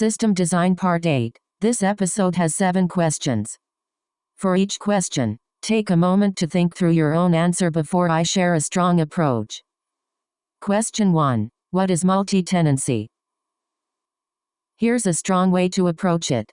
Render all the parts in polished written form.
System Design Part 8. This episode has 7 questions. For each question, take a moment to think through your own answer before I share a strong approach. Question 1. What is multi-tenancy? Here's a strong way to approach it.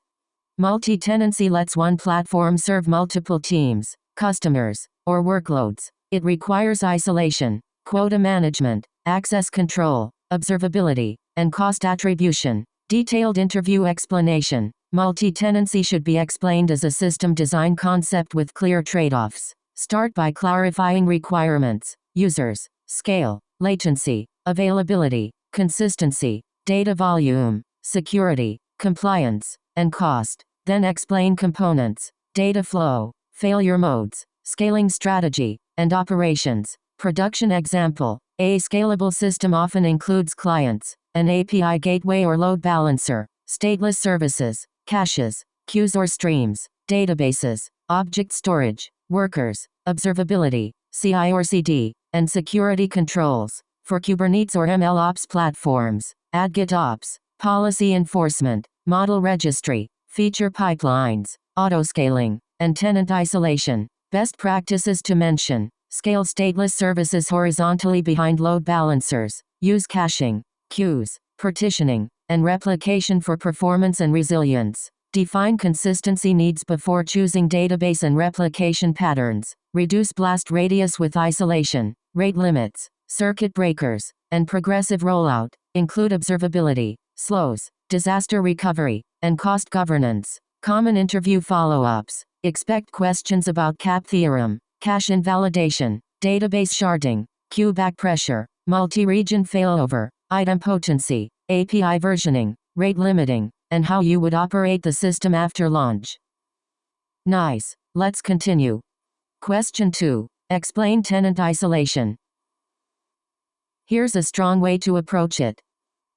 Multi-tenancy lets one platform serve multiple teams, customers, or workloads. It requires isolation, quota management, access control, observability, and cost attribution. Detailed interview explanation. Multi-tenancy should be explained as a system design concept with clear trade-offs. Start by clarifying requirements, users, scale, latency, availability, consistency, data volume, security, compliance, and cost. Then explain components, data flow, failure modes, scaling strategy, and operations. Production example. A scalable system often includes clients, an API gateway or load balancer, stateless services, caches, queues or streams, databases, object storage, workers, observability, CI or CD, and security controls. For Kubernetes or MLOps platforms, add GitOps, policy enforcement, model registry, feature pipelines, autoscaling, and tenant isolation. Best practices to mention. Scale stateless services horizontally behind load balancers. Use caching, queues, partitioning, and replication for performance and resilience. Define consistency needs before choosing database and replication patterns. Reduce blast radius with isolation, rate limits, circuit breakers, and progressive rollout. Include observability, slows, disaster recovery, and cost governance. Common interview follow-ups. Expect questions about CAP theorem, cache invalidation, database sharding, queue back pressure, multi-region failover, idempotency, API versioning, rate limiting, and how you would operate the system after launch. Nice. Let's continue. Question 2. Explain tenant isolation. Here's a strong way to approach it.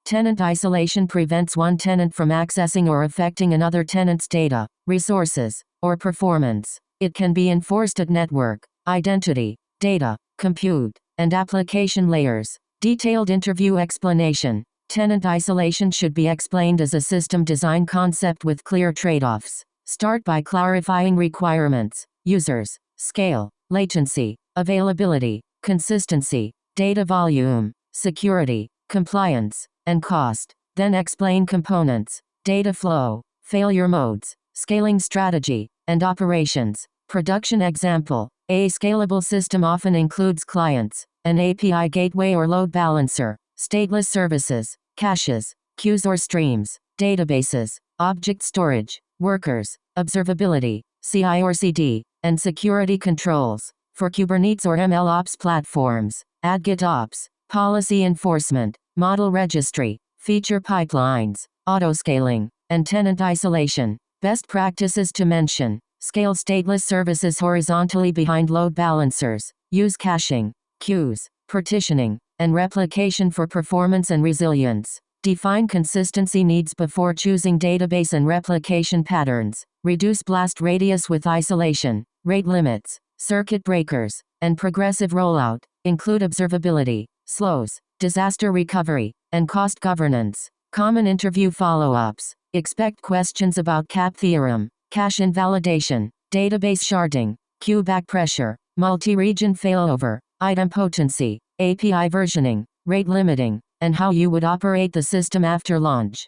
Tenant isolation prevents one tenant from accessing or affecting another tenant's data, resources, or performance. It can be enforced at network, identity, data, compute, and application layers. Detailed interview explanation. Tenant isolation should be explained as a system design concept with clear trade-offs. Start by clarifying requirements, users, scale, latency, availability, consistency, data volume, security, compliance, and cost. Then explain components, data flow, failure modes, scaling strategy, and operations. Production example. A scalable system often includes clients, an API gateway or load balancer, stateless services, caches, queues or streams, databases, object storage, workers, observability, CI or CD, and security controls. For Kubernetes or MLOps platforms, add GitOps, policy enforcement, model registry, feature pipelines, autoscaling, and tenant isolation. Best practices to mention. Scale stateless services horizontally behind load balancers. Use caching, queues, partitioning, and replication for performance and resilience. Define consistency needs before choosing database and replication patterns. Reduce blast radius with isolation, rate limits, circuit breakers, and progressive rollout. Include observability, slows, disaster recovery, and cost governance. Common interview follow-ups. Expect questions about CAP theorem, cache invalidation, database sharding, queue back pressure, multi-region failover, idempotency, API versioning, rate limiting, and how you would operate the system after launch.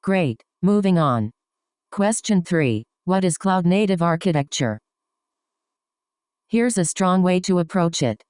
Great. Moving on. Question 3. What is cloud-native architecture? Here's a strong way to approach it.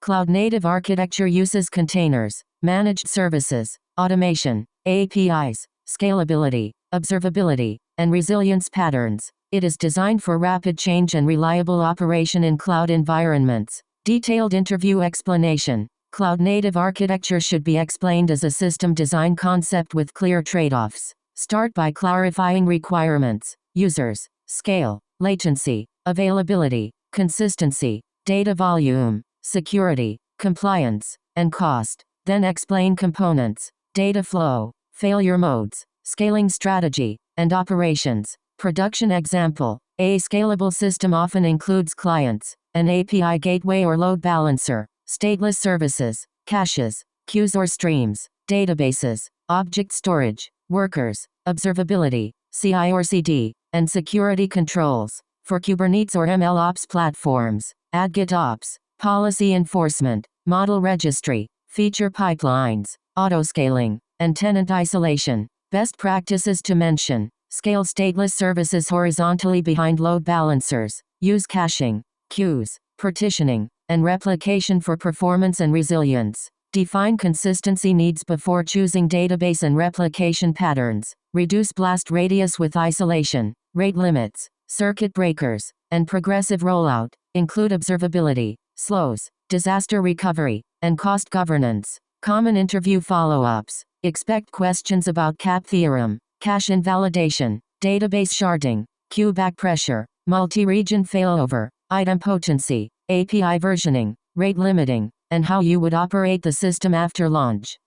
Cloud-native architecture uses containers, managed services, automation, APIs, scalability, observability, and resilience patterns. It is designed for rapid change and reliable operation in cloud environments. Detailed interview explanation. Cloud-native architecture should be explained as a system design concept with clear trade-offs. Start by clarifying requirements, users, scale, latency, availability, consistency, data volume, security, compliance, and cost. Then explain components, data flow, failure modes, scaling strategy, and operations. Production example. A scalable system often includes clients, an API gateway or load balancer, stateless services, caches, queues or streams, databases, object storage, workers, observability, CI/CD, and security controls. For Kubernetes or MLOps platforms, add GitOps, policy enforcement, model registry, feature pipelines, autoscaling, and tenant isolation. Best practices to mention: scale stateless services horizontally behind load balancers, use caching, queues, partitioning, and replication for performance and resilience. Define consistency needs before choosing database and replication patterns. Reduce blast radius with isolation, rate limits, circuit breakers, and progressive rollout. Include observability, slows, disaster recovery, and cost governance. Common interview follow-ups. Expect questions about CAP theorem, cache invalidation, database sharding, queue back pressure, multi-region failover, idempotency, API versioning, rate limiting, and how you would operate the system after launch.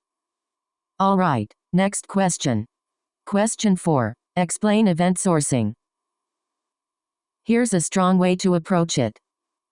Alright, next question. Question 4. Explain event sourcing. Here's a strong way to approach it.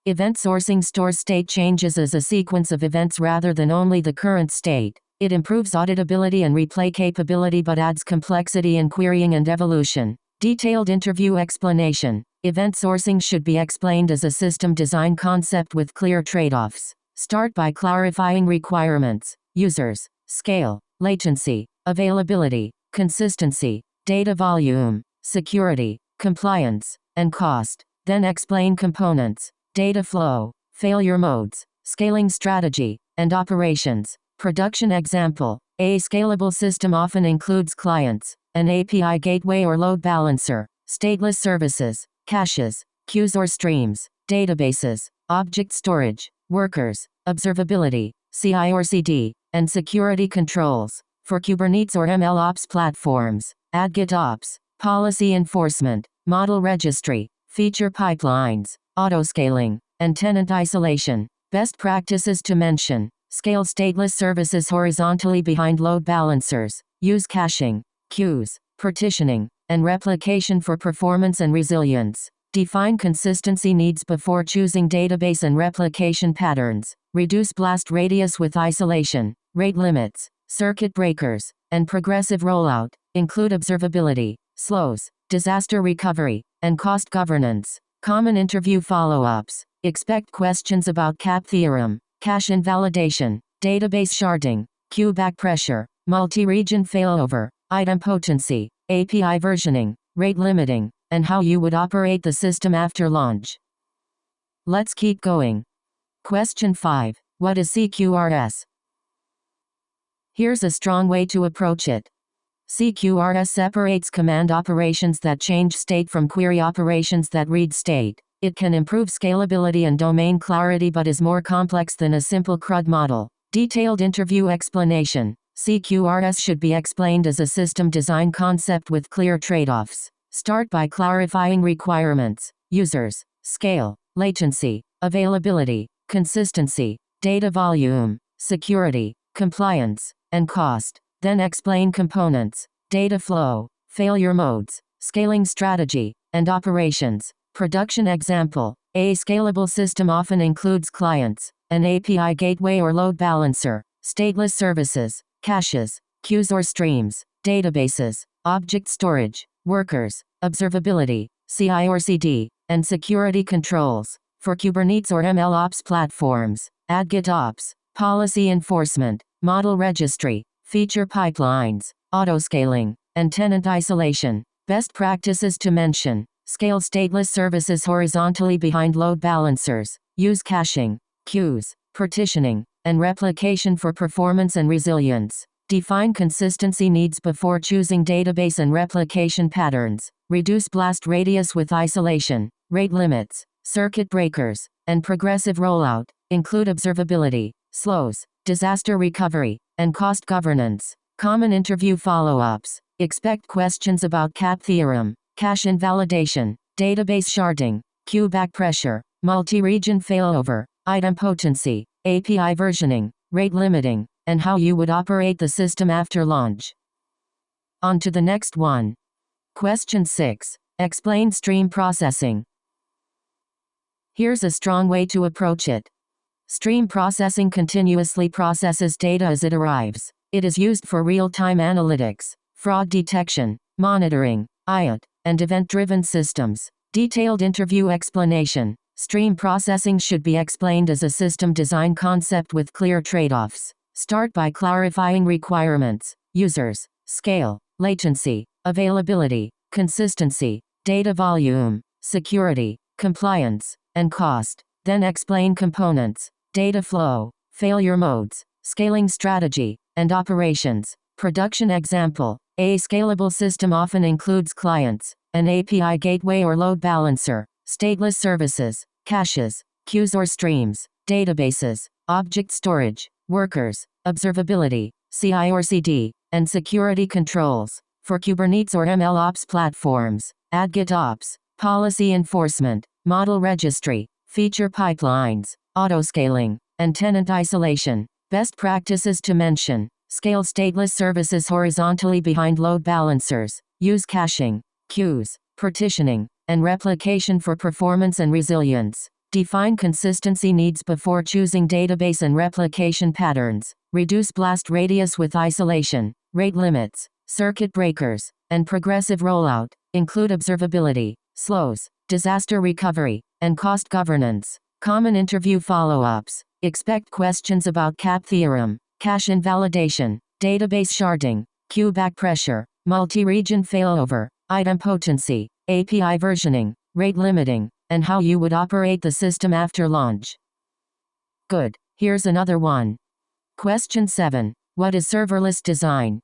Event sourcing stores state changes as a sequence of events rather than only the current state. It improves auditability and replay capability but adds complexity in querying and evolution. Detailed interview explanation. Event sourcing should be explained as a system design concept with clear trade-offs. Start by clarifying requirements: users, scale, latency, availability, consistency, data volume, security, compliance, and cost. Then explain components, data flow, failure modes, scaling strategy, and operations. Production example: a scalable system often includes clients, an API gateway or load balancer, stateless services, caches, queues or streams, databases, object storage, workers, observability, CI/CD, and security controls. For Kubernetes or MLOps platforms, add GitOps, policy enforcement, model registry, feature pipelines, autoscaling, and tenant isolation. Best practices to mention: scale stateless services horizontally behind load balancers, use caching, queues, partitioning, and replication for performance and resilience. Define consistency needs before choosing database and replication patterns. Reduce blast radius with isolation, rate limits, circuit breakers, and progressive rollout. Include observability, slows, disaster recovery, and cost governance. Common interview follow-ups. Expect questions about CAP theorem, cache invalidation, database sharding, queue back pressure, multi-region failover, idempotency, API versioning, rate limiting, and how you would operate the system after launch. Let's keep going. Question 5. What is CQRS? Here's a strong way to approach it. CQRS separates command operations that change state from query operations that read state. It can improve scalability and domain clarity but is more complex than a simple CRUD model. Detailed interview explanation. CQRS should be explained as a system design concept with clear trade-offs. Start by clarifying requirements: users, scale, latency, availability, consistency, data volume, security, compliance, and cost. Then explain components, data flow, failure modes, scaling strategy, and operations. Production example: a scalable system often includes clients, an API gateway or load balancer, stateless services, caches, queues or streams, databases, object storage, workers, observability, CI/CD, and security controls. For Kubernetes or MLOps platforms, add GitOps, policy enforcement, model registry, feature pipelines, autoscaling, and tenant isolation. Best practices to mention: scale stateless services horizontally behind load balancers, use caching, queues, partitioning, and replication for performance and resilience. Define consistency needs before choosing database and replication patterns. Reduce blast radius with isolation, rate limits, circuit breakers, and progressive rollout. Include observability, slows, disaster recovery, and cost governance. Common interview follow-ups. Expect questions about CAP theorem, cache invalidation, database sharding, queue back pressure, multi-region failover, idempotency, API versioning, rate limiting, and how you would operate the system after launch. On to the next one. Question 6. Explain stream processing. Here's a strong way to approach it. Stream processing continuously processes data as it arrives. It is used for real-time analytics, fraud detection, monitoring, IoT, and event-driven systems. Detailed interview explanation. Stream processing should be explained as a system design concept with clear trade-offs. Start by clarifying requirements, users, scale, latency, availability, consistency, data volume, security, compliance, and cost. Then explain components, data flow, failure modes, scaling strategy, and operations. Production example. A scalable system often includes clients, an API gateway or load balancer, stateless services, caches, queues or streams, databases, object storage, workers, observability, CI or CD, and security controls. For Kubernetes or MLOps platforms, add GitOps, policy enforcement, model registry, feature pipelines, autoscaling, and tenant isolation. Best practices to mention. Scale stateless services horizontally behind load balancers. Use caching, queues, partitioning, and replication for performance and resilience. Define consistency needs before choosing database and replication patterns. Reduce blast radius with isolation, rate limits, circuit breakers, and progressive rollout. Include observability, slows, disaster recovery, and cost governance. Common interview follow-ups. Expect questions about CAP theorem, cache invalidation, database sharding, queue backpressure, multi-region failover, idempotency, API versioning, rate limiting, and how you would operate the system after launch. Good. Here's another one. Question 7. What is serverless design?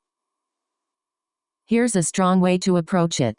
Here's a strong way to approach it.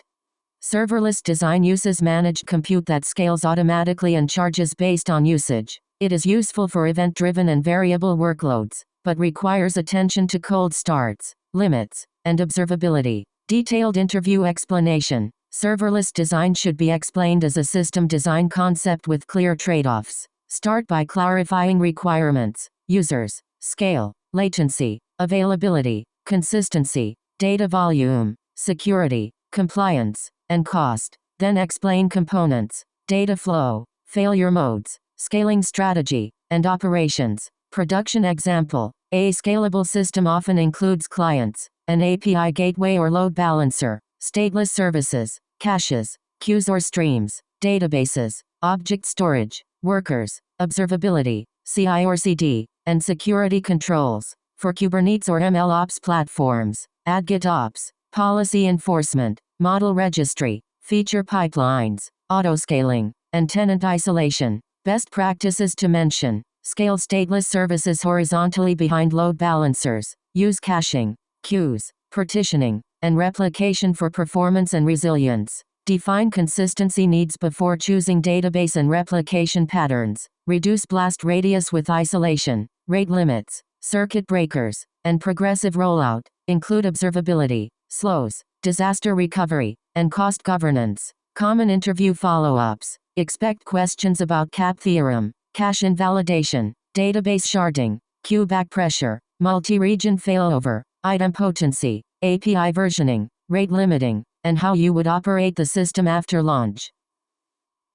Serverless design uses managed compute that scales automatically and charges based on usage. It is useful for event-driven and variable workloads, but requires attention to cold starts, limits, and observability. Detailed interview explanation. Serverless design should be explained as a system design concept with clear trade-offs. Start by clarifying requirements, users, scale, latency, availability, consistency, data volume, security, compliance, and cost. Then explain components, data flow, failure modes, scaling strategy, and operations. Production example. A scalable system often includes clients, an API gateway or load balancer, stateless services, caches, queues or streams, databases, object storage, workers, observability, CI or CD, and security controls. For Kubernetes or MLOps platforms, add GitOps, policy enforcement, model registry, feature pipelines, autoscaling, and tenant isolation. Best practices to mention. Scale stateless services horizontally behind load balancers. Use caching, queues, partitioning, and replication for performance and resilience. Define consistency needs before choosing database and replication patterns. Reduce blast radius with isolation, rate limits, circuit breakers, and progressive rollout. Include observability, slows, disaster recovery, and cost governance. Common interview follow-ups. Expect questions about CAP theorem, cache invalidation, database sharding, queue backpressure, multi-region failover, idempotency, API versioning, rate limiting, and how you would operate the system after launch.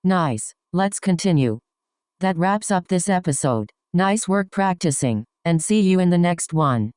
Nice. Let's continue. That wraps up this episode. Nice work practicing, and see you in the next one.